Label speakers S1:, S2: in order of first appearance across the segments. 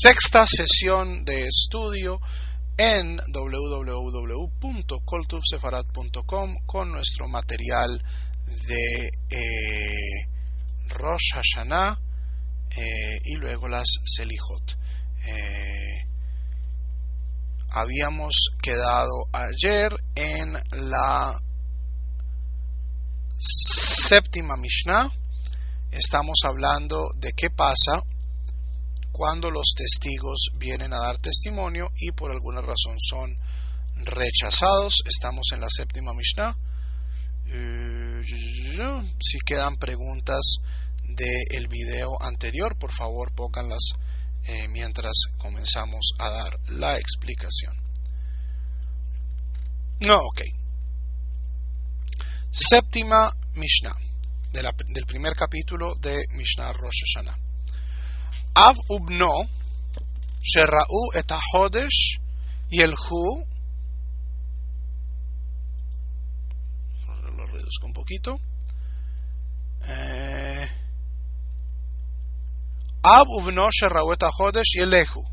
S1: sexta sesión de estudio en www.koltuvsefarad.com con nuestro material de Rosh Hashanah y luego las Selijot. Habíamos quedado ayer en la séptima Mishnah. Estamos hablando de qué pasa cuando los testigos vienen a dar testimonio y por alguna razón son rechazados. Estamos en la séptima Mishnah. Si quedan preguntas del video anterior, por favor pónganlas mientras comenzamos a dar la explicación. Séptima Mishnah del primer capítulo de Mishnah Rosh Hashanah. Av ubno shera'u et hachodesh yelchu. Lo reduzco un poquito. Av ubno shera'u et hachodesh yelechu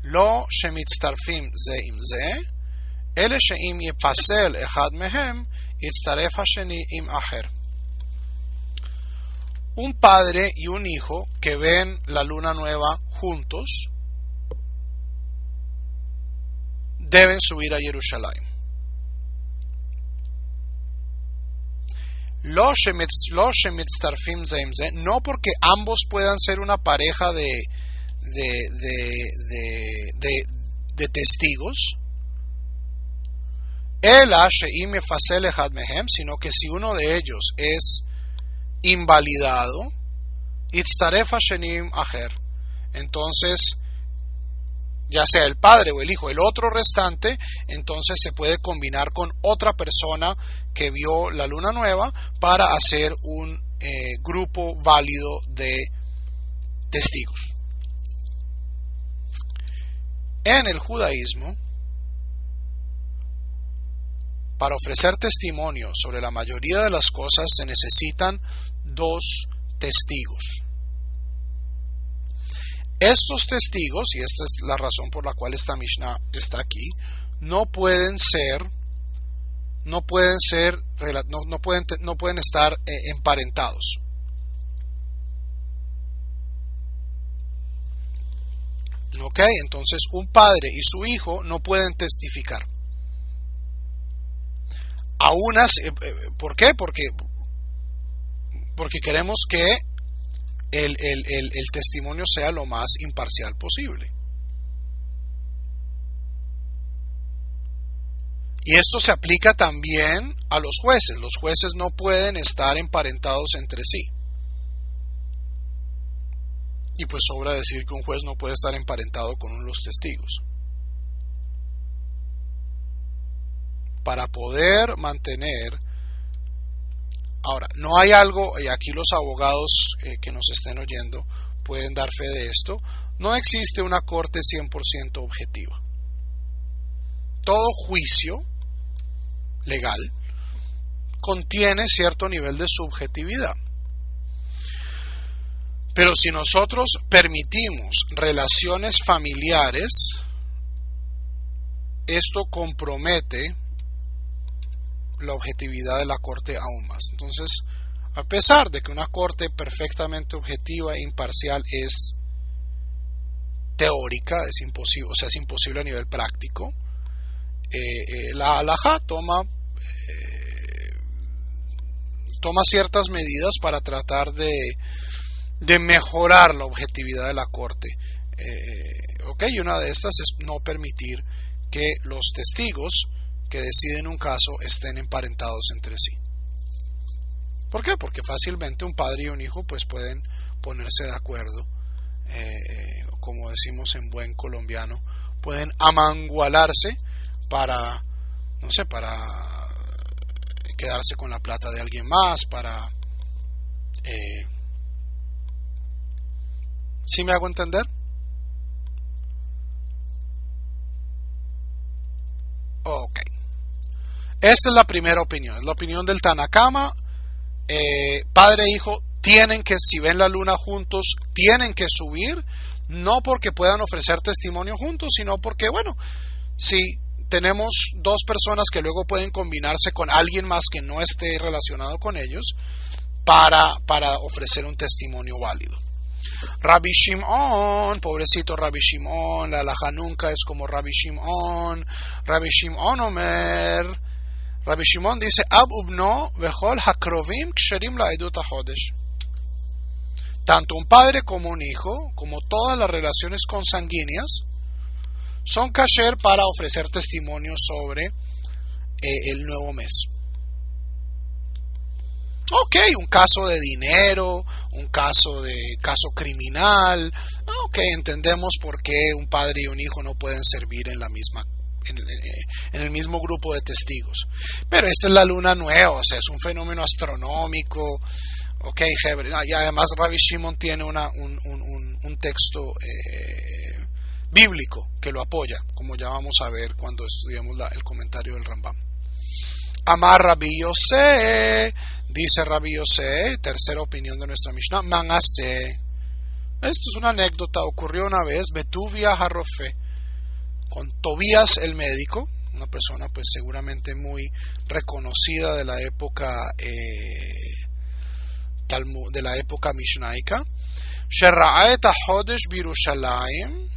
S1: lo shemitztarfim ze im ze ele sheim yepasel echad mehem yitztaref hasheni im acher. Un padre y un hijo que ven la luna nueva juntos deben subir a Jerusalén. Lo shemitztarfim ze im ze, no porque ambos puedan ser una pareja de testigos, ela sheim yefasel echad mehem, sino que si uno de ellos es invalidado, yitztaref hashenim acher, entonces ya sea el padre o el hijo, el otro restante, entonces se puede combinar con otra persona que vio la luna nueva para hacer un grupo válido de testigos. En el judaísmo, para ofrecer testimonio sobre la mayoría de las cosas se necesitan dos testigos. Estos testigos, y esta es la razón por la cual esta Mishnah está aquí, no pueden estar emparentados. Entonces un padre y su hijo no pueden testificar. ¿Por qué? Porque queremos que el testimonio sea lo más imparcial posible. Y esto se aplica también a los jueces. Los jueces no pueden estar emparentados entre sí. Y pues sobra decir que un juez no puede estar emparentado con uno de los testigos. Para poder mantener. Ahora, no hay algo, y aquí los abogados que nos estén oyendo pueden dar fe de esto, no existe una corte 100% objetiva. Todo juicio legal contiene cierto nivel de subjetividad. Pero si nosotros permitimos relaciones familiares, esto compromete la objetividad de la corte aún más. Entonces, a pesar de que una corte perfectamente objetiva e imparcial es teórica, es imposible a nivel práctico, la halajá toma ciertas medidas para tratar de mejorar la objetividad de la corte. Y una de estas es no permitir que los testigos que deciden un caso estén emparentados entre sí. ¿Por qué? Porque fácilmente un padre y un hijo pues pueden ponerse de acuerdo, como decimos en buen colombiano, pueden amangualarse para quedarse con la plata de alguien más, para ¿sí me hago entender? Esta es la primera opinión, es la opinión del Tanna Kama. Padre e hijo tienen que, si ven la luna juntos, tienen que subir, no porque puedan ofrecer testimonio juntos, sino porque, bueno, si tenemos dos personas que luego pueden combinarse con alguien más que no esté relacionado con ellos para ofrecer un testimonio válido. Rabbi Shimon, pobrecito Rabbi Shimon, la alajá nunca es como Rabbi Shimon. Rabbi Shimon Omer, Rabbi Shimon dice, Ab ubno vechol hakrovim ksherim la edut hachodesh. Tanto un padre como un hijo, como todas las relaciones consanguíneas, son kasher para ofrecer testimonio sobre el nuevo mes. Ok, un caso de dinero, un caso criminal. Ok, entendemos por qué un padre y un hijo no pueden servir en el mismo grupo de testigos. Pero esta es la luna nueva, o sea, es un fenómeno astronómico. Ok, y además Rabbi Shimon tiene un texto bíblico que lo apoya, como ya vamos a ver cuando estudiemos el comentario del Rambam. Amar Rabbi Yosef, dice Rabbi Yosef, tercera opinión de nuestra Mishnah, Manaseh. Esto es una anécdota, ocurrió una vez, Betuvia Harrofe, con Tobías el médico, una persona pues seguramente muy reconocida de la época de la época mishnaica. Shera'a et hachodesh b'Yerushalayim.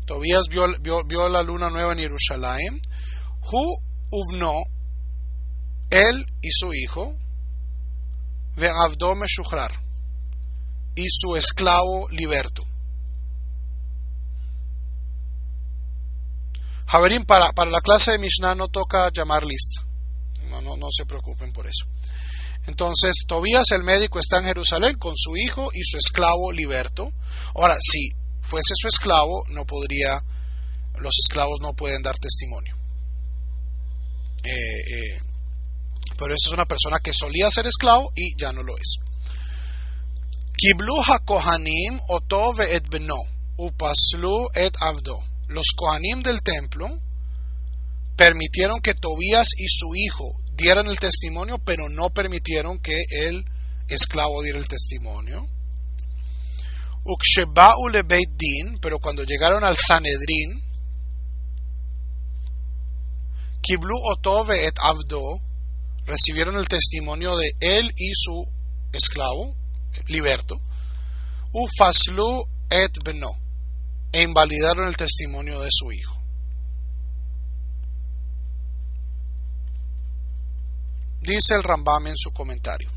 S1: Tobías vio la luna nueva en Jerusalén. Hu uvno, él y su hijo, ve'avdo meshuchrar, y su esclavo liberto. Javerín, para la clase de Mishnah no toca llamar lista. No se preocupen por eso. Entonces, Tobías el médico está en Jerusalén con su hijo y su esclavo liberto. Ahora, si fuese su esclavo, los esclavos no pueden dar testimonio. Pero esa es una persona que solía ser esclavo y ya no lo es. Kiblu ha-kohanim oto ve'et beno upaslu et avdo. Los kohanim del templo permitieron que Tobías y su hijo dieran el testimonio, pero no permitieron que el esclavo diera el testimonio. Uksheba'u le Beit Din, pero cuando llegaron al Sanedrín, Kiblu oto ve'et avdo, recibieron el testimonio de él y su esclavo liberto. Ufaslu et beno, e invalidaron el testimonio de su hijo. Dice el Rambam en su comentario: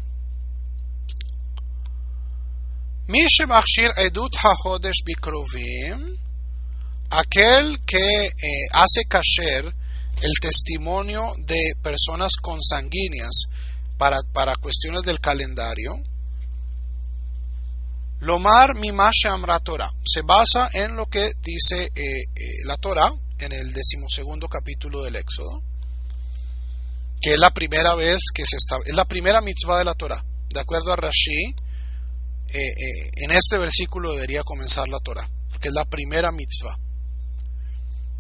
S1: Mi shemachshir edut hachodesh bikrovim, aquel que hace kasher el testimonio de personas consanguíneas para cuestiones del calendario. Lomar mimashe amra Torah, se basa en lo que dice la Torah en el 12º capítulo del Éxodo, que es la primera vez es la primera mitzvah de la Torah. De acuerdo a Rashi, en este versículo debería comenzar la Torah, porque es la primera mitzvah.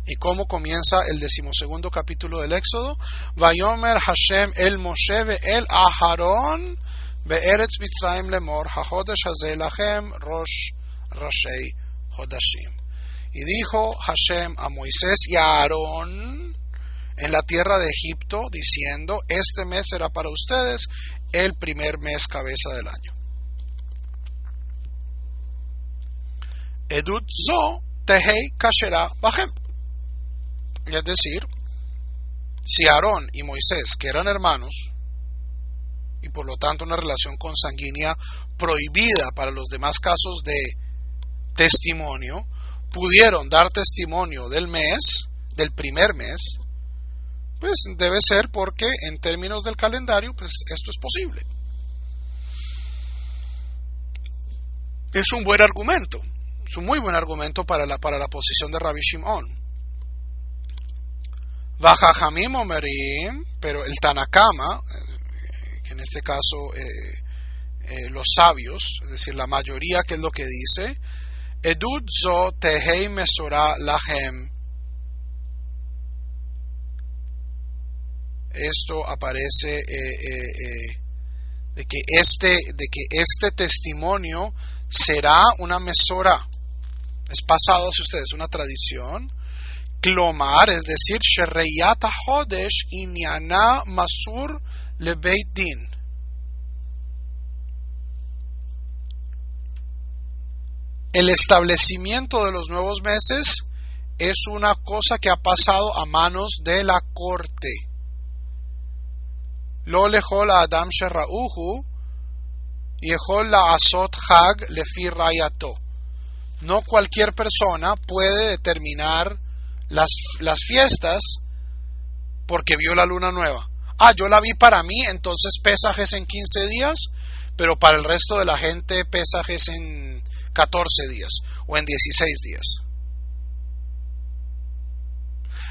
S1: ¿Y cómo comienza el 12º capítulo del Éxodo? Vayomer Hashem el Moshe el Aharon be'eretz Mitzrayim lemor hachodesh hazeh lachem rosh rashei chodashim. Y dijo Hashem a Moisés y a Aarón en la tierra de Egipto, diciendo: este mes será para ustedes el primer mes cabeza del año. Edut zo tehei kashera bachem. Es decir, si Aarón y Moisés, que eran hermanos, y por lo tanto una relación consanguínea prohibida para los demás casos de testimonio, pudieron dar testimonio del primer mes, pues debe ser porque en términos del calendario, pues esto es posible. Es un buen argumento, es un muy buen argumento para la posición de Rabbi Shimon. Vajajamim omerim, pero el Tanakama, que en este caso los sabios, es decir, la mayoría, que es lo que dice, Edut zo tehei mesorah lahem. Esto aparece de que este testimonio será una mesorá. Es pasado hacia ustedes, una tradición. Klomar, es decir, Shereyat HaHodesh Inyana Masur LeBeit Din. El establecimiento de los nuevos meses es una cosa que ha pasado a manos de la corte. Lo lechol Adam Sherauhu Yechol La'asot Chag Lefi Rayato. No cualquier persona puede determinar las fiestas porque vio la luna nueva. Yo la vi para mí, entonces Pesaj es en 15 días, pero para el resto de la gente Pesaj es en 14 días o en 16 días.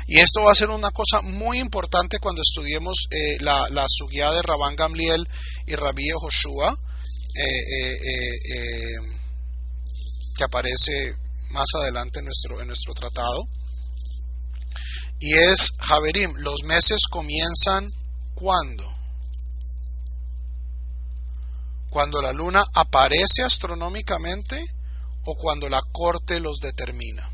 S1: Y esto va a ser una cosa muy importante cuando estudiemos la sugía de Rabban Gamliel y Rabbi Yehoshua, que aparece más adelante en nuestro tratado. Y es, Javerim, los meses comienzan ¿cuándo? Cuando la luna aparece astronómicamente o cuando la corte los determina.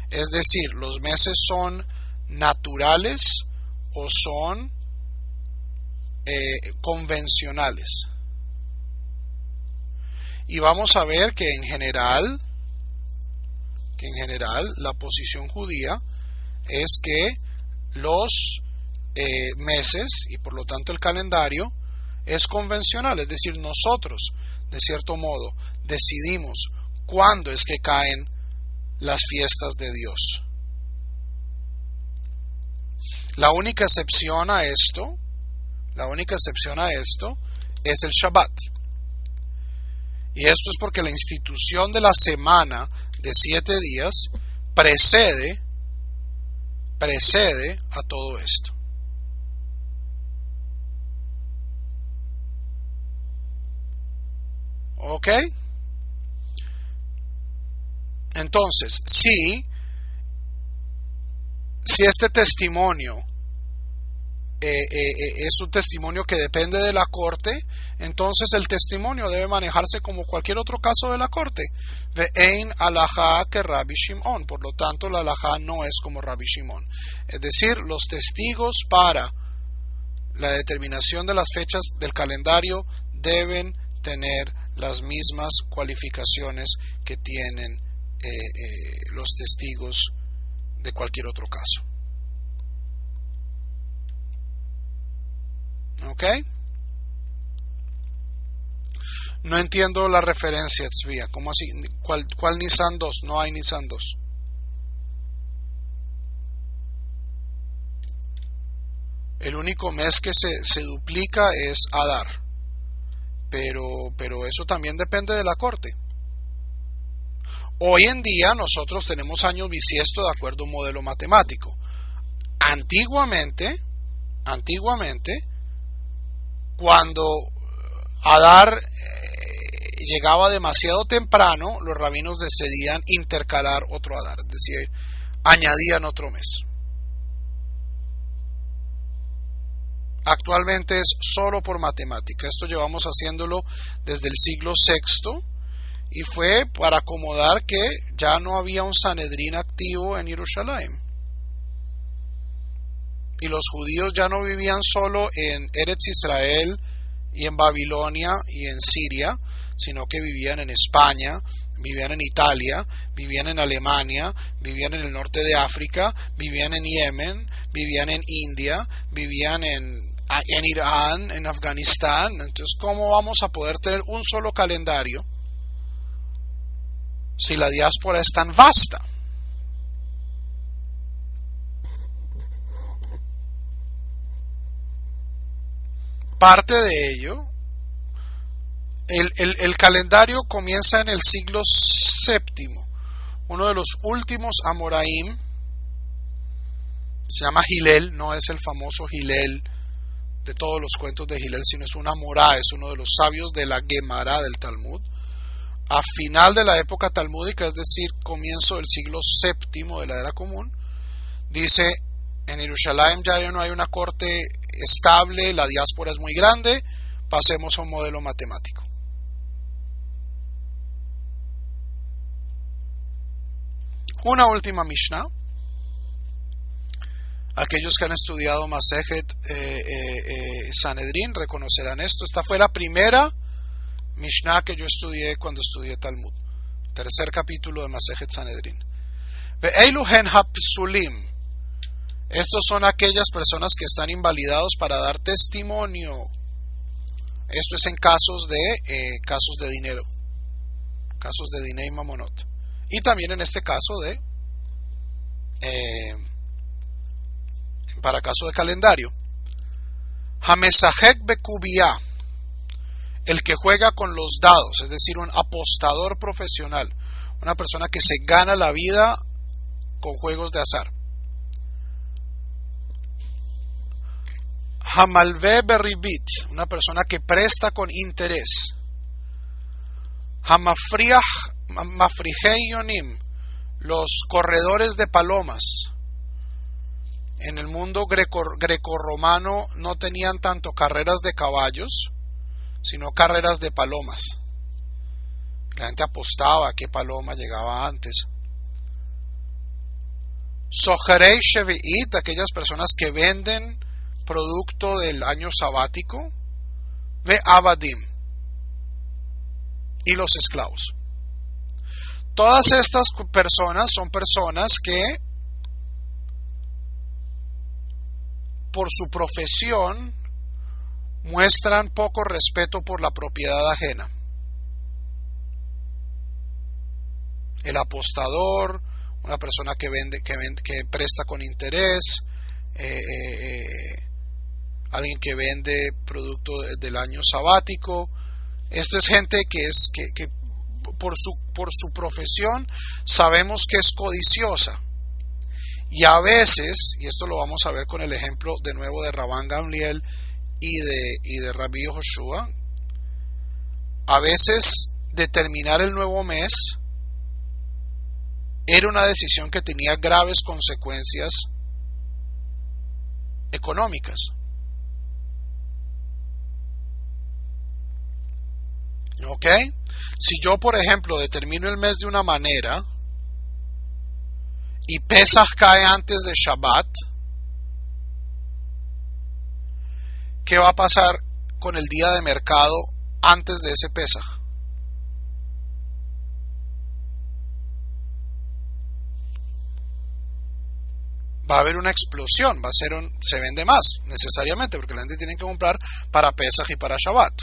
S1: Es decir, los meses son naturales o son convencionales. Y vamos a ver que en general la posición judía es que los meses y por lo tanto el calendario es convencional, es decir, nosotros de cierto modo decidimos cuándo es que caen las fiestas de Dios. La única excepción a esto es el Shabbat. Y esto es porque la institución de la semana de 7 días precede a todo esto. ¿Ok? Entonces, si este testimonio es un testimonio que depende de la corte, entonces el testimonio debe manejarse como cualquier otro caso de la corte. Ve'ein alajá que Rabbi Shimon. Por lo tanto, la alajá no es como Rabbi Shimon. Es decir, los testigos para la determinación de las fechas del calendario deben tener las mismas cualificaciones que tienen los testigos de cualquier otro caso. ¿Ok? No entiendo la referencia, Tzvia. ¿Cómo así? ¿Cuál Nisan 2? No hay Nisan 2. El único mes que se duplica es Adar. Pero eso también depende de la corte. Hoy en día nosotros tenemos años bisiesto de acuerdo a un modelo matemático. Antiguamente, cuando Adar llegaba demasiado temprano, los rabinos decidían intercalar otro Adar, es decir, añadían otro mes. Actualmente es solo por matemática. Esto llevamos haciéndolo desde el siglo VI y fue para acomodar que ya no había un Sanedrín activo en Jerusalén. Y los judíos ya no vivían solo en Eretz Israel y en Babilonia y en Siria, sino que vivían en España, vivían en Italia, vivían en Alemania, vivían en el norte de África, vivían en Yemen, vivían en India, vivían en Irán, en Afganistán. Entonces, ¿cómo vamos a poder tener un solo calendario si la diáspora es tan vasta? Parte de ello, el calendario comienza en el siglo VII. Uno de los últimos Amoraim se llama Hillel, no es el famoso Hillel de todos los cuentos de Hillel, sino es un Amorá, es uno de los sabios de la Gemara del Talmud. A final de la época talmúdica, es decir, comienzo del siglo VII de la Era Común, dice: en Jerusalén ya no hay una corte estable, la diáspora es muy grande, pasemos a un modelo matemático. Una última Mishnah. Aquellos que han estudiado Masejet Sanedrín reconocerán esto. Esta fue la primera Mishnah que yo estudié cuando estudié Talmud. Tercer capítulo de Masejet Sanedrín. Ve'eilu hen hapsulim. Estos son aquellas personas que están invalidados para dar testimonio. Esto es en casos de dinero. Casos de dinero y mamonot. Y también en este caso para caso de calendario. Hamesahek bekubia, el que juega con los dados, es decir, un apostador profesional, una persona que se gana la vida con juegos de azar. Hamalve beribit, una persona que presta con interés. Mafrihei yonim, los corredores de palomas. En el mundo grecorromano no tenían tanto carreras de caballos, sino carreras de palomas. La gente apostaba a qué paloma llegaba antes. Socherei shevi'it, aquellas personas que venden producto del año sabático. Ve abadim, y los esclavos. Todas estas personas son personas que por su profesión muestran poco respeto por la propiedad ajena. El apostador, una persona que presta con interés, alguien que vende producto del año sabático. Esta es gente que por su profesión sabemos que es codiciosa. Y a veces, y esto lo vamos a ver con el ejemplo de nuevo de Rabban Gamliel y de Rabbi Yehoshua, a veces determinar el nuevo mes era una decisión que tenía graves consecuencias económicas. ¿Ok? Si yo, por ejemplo, determino el mes de una manera y Pesach cae antes de Shabbat, ¿qué va a pasar con el día de mercado antes de ese Pesach? Va a haber una explosión, se vende más necesariamente, porque la gente tiene que comprar para Pesach y para Shabbat.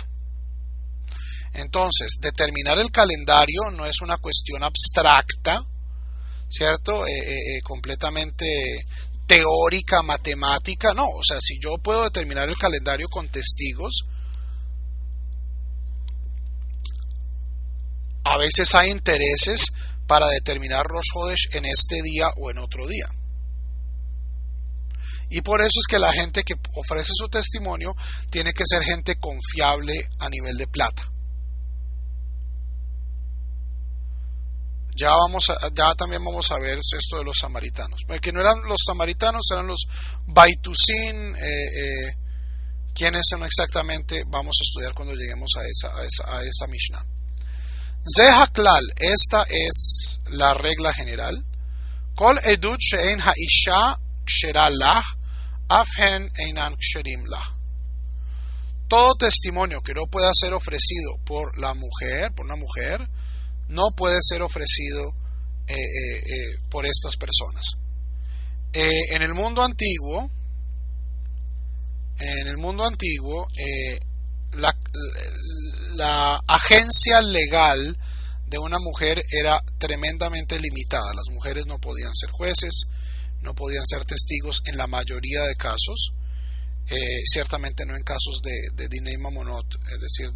S1: Entonces, determinar el calendario no es una cuestión abstracta, ¿cierto? Completamente teórica, matemática, no. O sea, si yo puedo determinar el calendario con testigos, a veces hay intereses para determinar Rosh Hodesh en este día o en otro día. Y por eso es que la gente que ofrece su testimonio tiene que ser gente confiable a nivel de plata. Ya también vamos a ver esto de los samaritanos. Que no eran los samaritanos, eran los Baitusin. ¿Quiénes son exactamente? Vamos a estudiar cuando lleguemos a esa Mishnah. Zehaklal, esta es la regla general. Kol edut she'en ha'isha kshera lah, afhen einan ksherim lah. Todo testimonio que no pueda ser ofrecido por una mujer, no puede ser ofrecido por estas personas. En el mundo antiguo, la agencia legal de una mujer era tremendamente limitada. Las mujeres no podían ser jueces, no podían ser testigos en la mayoría de casos, ciertamente no en casos de Dinei Mamonot, es decir,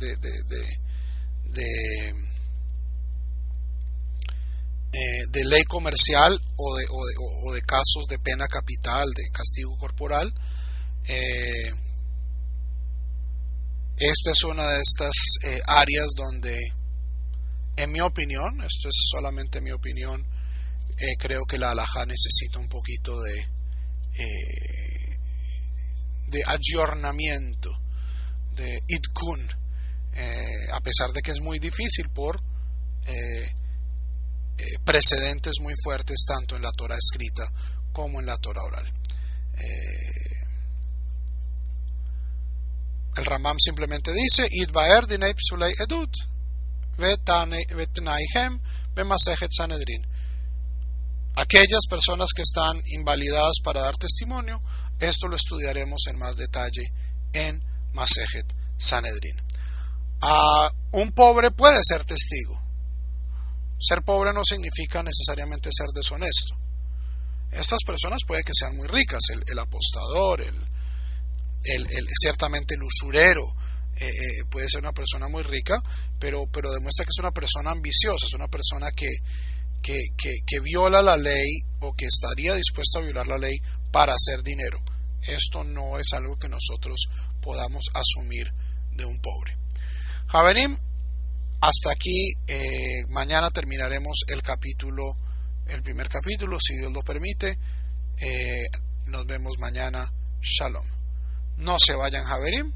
S1: de ley comercial o de casos de pena capital, de castigo corporal. Esta es una de estas áreas donde, en mi opinión, esto es solamente mi opinión, creo que la halajá necesita un poquito de ayornamiento, de idkun, a pesar de que es muy difícil por precedentes muy fuertes tanto en la Torah escrita como en la Torah oral. El Rambam simplemente dice: Itbaer dinei psulei edut vetnaihem bemasejet Sanedrin. Aquellas personas que están invalidadas para dar testimonio, esto lo estudiaremos en más detalle en Masejet Sanedrin. Un pobre puede ser testigo. Ser pobre no significa necesariamente ser deshonesto. Estas personas puede que sean muy ricas, el apostador, ciertamente el usurero, puede ser una persona muy rica, pero demuestra que es una persona ambiciosa, es una persona que viola la ley o que estaría dispuesto a violar la ley para hacer dinero. Esto no es algo que nosotros podamos asumir de un pobre. Javerim, hasta aquí. Mañana terminaremos el primer capítulo, si Dios lo permite. Nos vemos mañana. Shalom. No se vayan, Javerim.